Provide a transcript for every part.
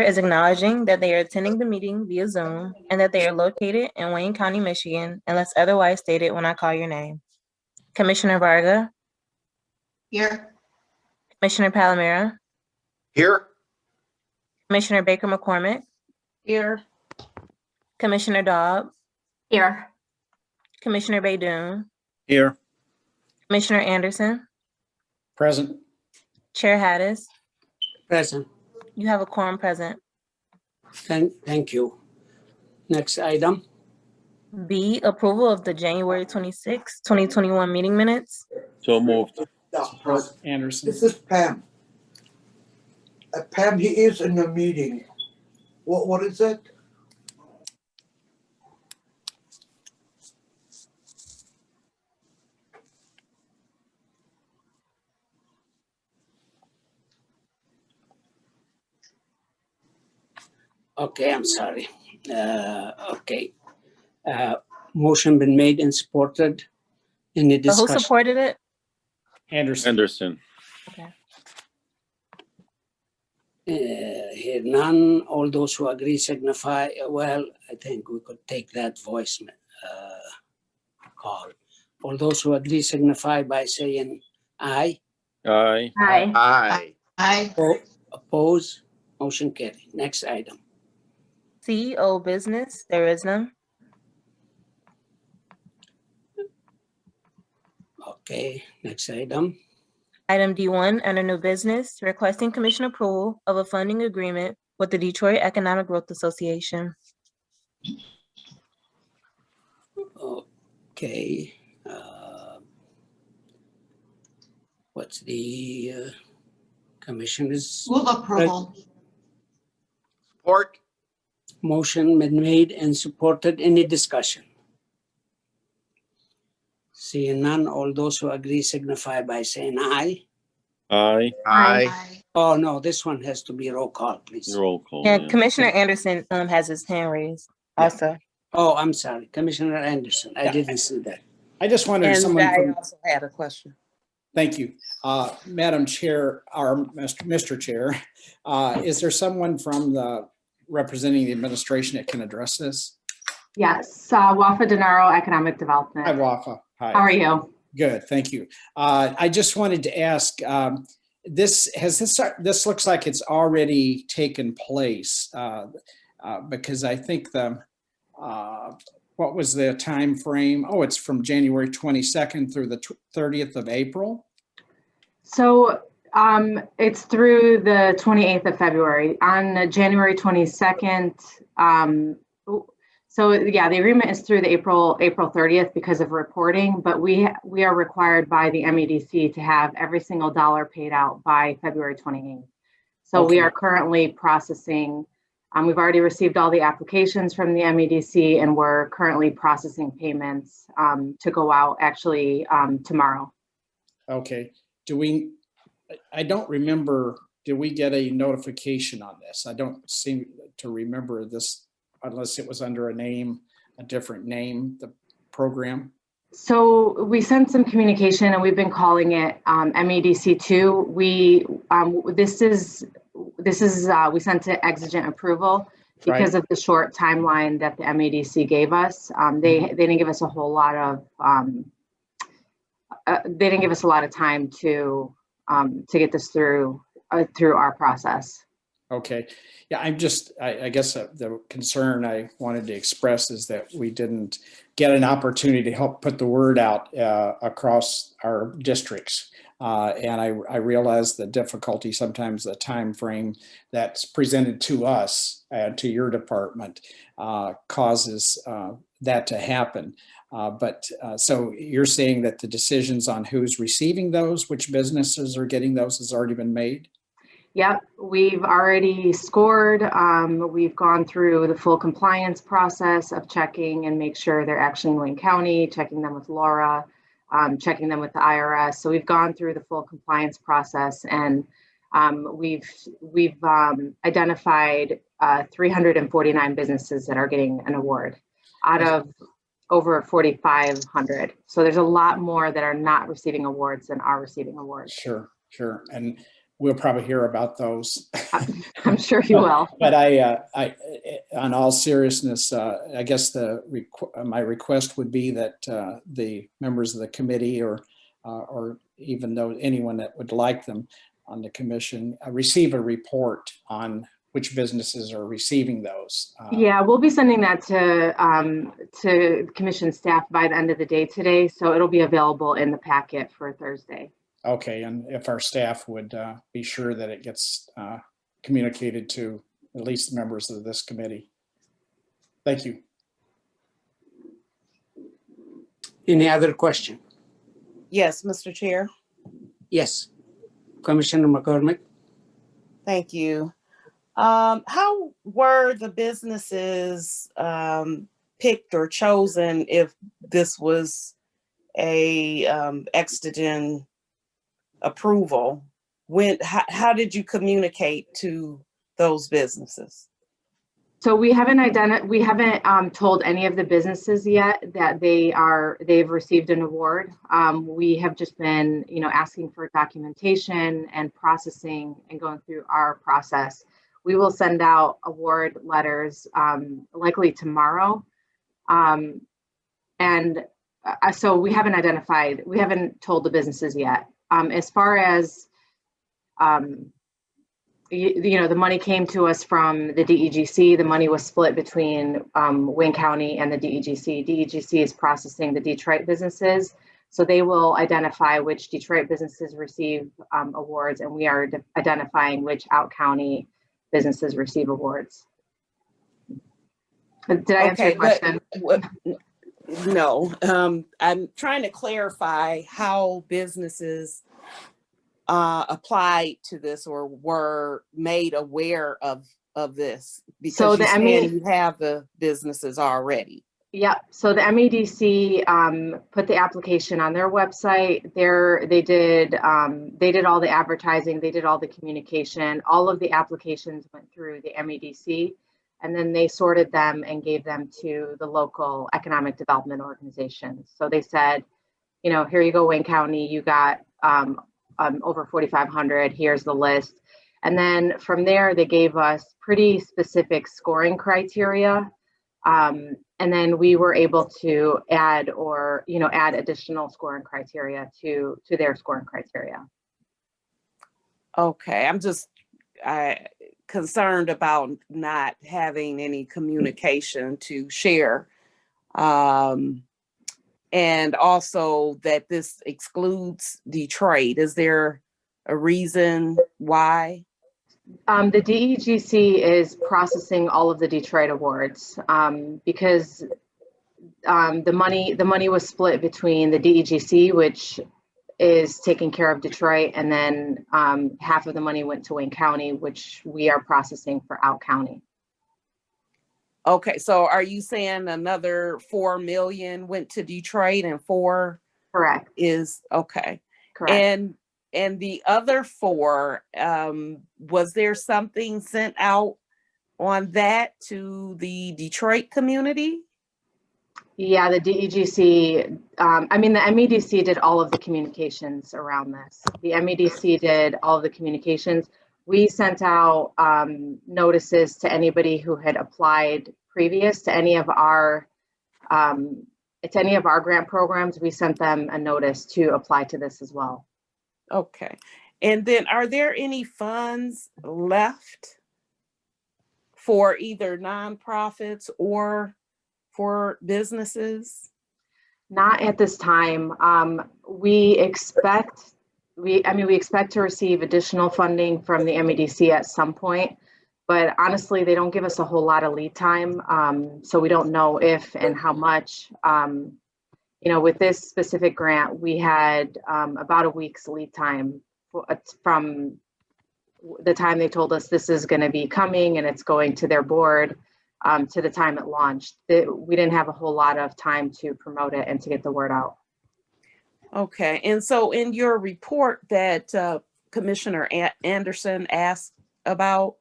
is acknowledging that they are attending the meeting via Zoom and that they are located in Wayne County, Michigan, unless otherwise stated when I call your name. Commissioner Varga, Here. Commissioner Palomera, Here. Commissioner Baker McCormick, Here. Commissioner Daub, Here. Commissioner Baydoun, Here. Commissioner Anderson, Present. Chair Hattis. Present. You have a quorum present. Thank you. Next item. B, approval of the January 26, 2021 meeting minutes. So moved. Anderson. This is Pam. Pam, he is in the meeting. What is it? Okay, I'm sorry. Okay. Motion been made and supported. Any But who discussion? supported it? Anderson. Anderson. Okay. Here none. All those who agree signify. Well, I think we could take that voice call. All those who agree signify by saying aye. Aye. Aye. Aye. Aye. Oppose. Motion carried. Next item. C, old business. There is none. Okay, next item. Item D1, under new business, requesting commission approval of a funding agreement with the Detroit Economic Growth Association. Okay. What's the commissioner's Move approval. Support. motion been made and supported? Any discussion? Seeing none, all those who agree signify by saying aye. Aye. Aye. Oh, no, this one has to be roll call, please. Roll call. Yeah, yeah. Commissioner Anderson has his hand raised also. Oh, I'm sorry, Commissioner Anderson. I Yeah. didn't see that. I just wondered, And someone I from, also had a question. thank you. Madam Chair, or Mr. Chair, is there someone from the representing the administration that can address this? Yes, Wafa Denaro, Economic Hi, Development. Wafa. Hi. How are you? Good, thank you. I just wanted to ask, this looks like it's already taken place, because I think what was the time frame? Oh, it's from January 22nd through the 30th of April? So it's through the 28th of February. On January 22nd, so yeah, the agreement is through the April 30th because of reporting, but we are required by the MEDC to have every single dollar paid out by February 28th. So we Okay. are currently processing. We've already received all the applications from the MEDC, and we're currently processing payments to go out actually tomorrow. Okay, I don't remember, did we get a notification on this? I don't seem to remember this unless it was under a different name, the program. So we sent some communication, and we've been calling it MEDC2. We sent it exigent approval because of the short timeline that the MEDC gave us. They didn't give us a whole lot of they didn't give us a lot of time to get this through our process. Okay, yeah, I guess the concern I wanted to express is that we didn't get an opportunity to help put the word out across our districts. And I realize the difficulty, sometimes the time frame that's presented to us, to your department, causes that to happen. So you're saying that the decisions on who's receiving those, which businesses are getting those, has already been made? Yep, we've already scored. We've gone through the full compliance process of checking and make sure they're actually in Wayne County, checking them with Laura, checking them with the IRS. So we've gone through the full compliance process, and we've identified 349 businesses that are getting an award out of over 4,500. So there's a lot more that are not receiving awards than are receiving awards. Sure. And we'll probably hear about those. I'm sure you will. But on all seriousness, I guess my request would be that the members of the committee or even though anyone that would like them on the commission receive a report on which businesses are receiving those. Yeah, we'll be sending that to commission staff by the end of the day today, so it'll be available in the packet for Thursday. Okay, and if our staff would be sure that it gets communicated to at least the members of this committee. Thank you. Any other question? Yes, Mr. Chair. Yes, Commissioner McCormick. Thank you. How were the businesses picked or chosen if this was a exogen approval? How did you communicate to those businesses? So we haven't told any of the businesses yet that they've received an award. We have just been, asking for documentation and processing and going through our process. We will send out award letters likely tomorrow. So we haven't told the businesses yet. As far as, the money came to us from the DEGC. The money was split between Wayne County and the DEGC. DEGC is processing the Detroit businesses. So they will identify which Detroit businesses receive awards, and we are identifying which out county businesses receive awards. Did I answer your question? No, I'm trying to clarify how businesses applied to this or were made aware of this, because So you're saying you have the businesses already. Yeah, so the MEDC put the application on their website. They did all the advertising, they did all the communication. All of the applications went through the MEDC, and then they sorted them and gave them to the local economic development organizations. So they said, here you go, Wayne County, you got over 4,500, here's the list. And then from there, they gave us pretty specific scoring criteria. And then we were able to add additional scoring criteria to their scoring criteria. Okay, I'm just concerned about not having any communication to share. And also that this excludes Detroit. Is there a reason why? The DEGC is processing all of the Detroit awards because the money was split between the DEGC, which is taking care of Detroit, and then half of the money went to Wayne County, which we are processing for out county. Okay, so are you saying another 4 million went to Detroit and 4? Correct. Is okay. Correct. And the other 4, was there something sent out on that to the Detroit community? Yeah, the DEGC, the MEDC did all of the communications around this. The MEDC did all of the communications. We sent out notices to anybody who had applied previous to any of our grant programs. We sent them a notice to apply to this as well. Okay. And then are there any funds left for either nonprofits or for businesses? Not at this time. We expect to receive additional funding from the MEDC at some point, but honestly, they don't give us a whole lot of lead time. So we don't know if and how much. With this specific grant, we had about a week's lead time from the time they told us this is going to be coming and it's going to their board to the time it launched. We didn't have a whole lot of time to promote it and to get the word out. Okay, and so in your report that Commissioner Anderson asked about,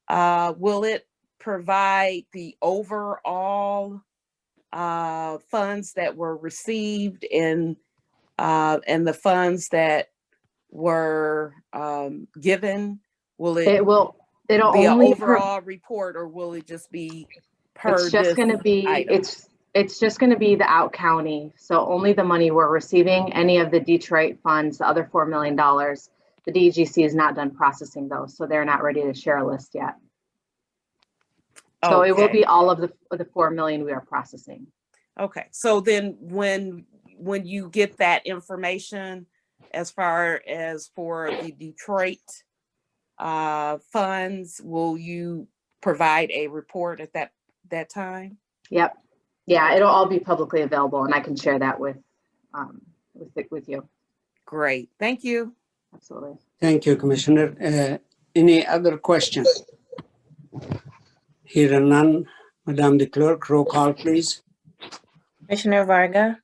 will it provide the overall funds that were received and the funds that were given? Will it It'll be an only, overall report, or will it just be per it's just this gonna be, item? it's just gonna be the out county. So only the money we're receiving, any of the Detroit funds, the other $4 million, the DEGC is not done processing those, so they're not ready to share a list yet. So it will Okay. be all of the 4 million we are processing. Okay, so then when you get that information as far as for the Detroit funds, will you provide a report at that time? Yep. Yeah, it'll all be publicly available and I can share that with you. Great, thank you. Absolutely. Thank you, Commissioner. Any other questions? Here are none. Madam the Clerk, roll call, please. Commissioner Varga,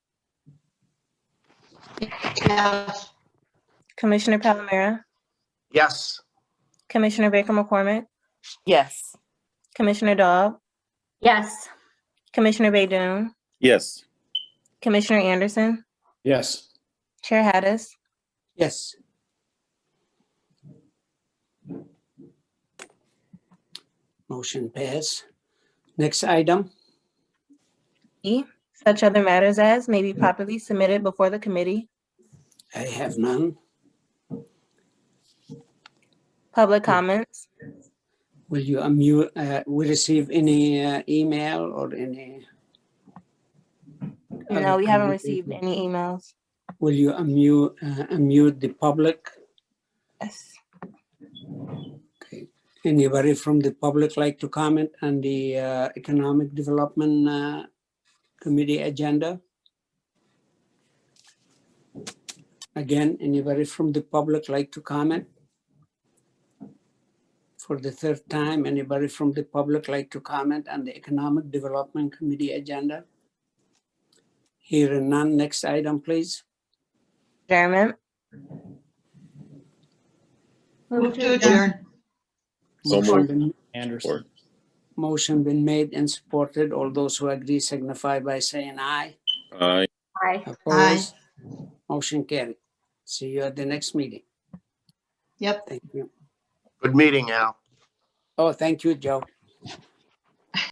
Yes. Commissioner Palomera, Yes. Commissioner Baker McCormick, Yes. Commissioner Dahl, Yes. Commissioner Baydoun, Yes. Commissioner Anderson, Yes. Chair Hattis, Yes. Motion pass. Next item. E, such other matters as may be properly submitted before the committee. I have none. Public comments. Will you unmute, we receive any email or any? No, we haven't received any emails. Will you unmute the public? Yes. Okay. Anybody from the public like to comment on the Economic Development Committee agenda? Again, anybody from the public like to comment? For the third time, anybody from the public like to comment on the Economic Development Committee agenda? Here and none. Next item, please. Adjournment. Move to adjourn. So Motion moved. been- Anderson. Motion been made and supported. All those who agree signify by saying aye. Aye. Aye. Opposed? Motion carried. See you at the next meeting. Yep. Thank you. Good meeting, Al. Oh, thank you, Joe.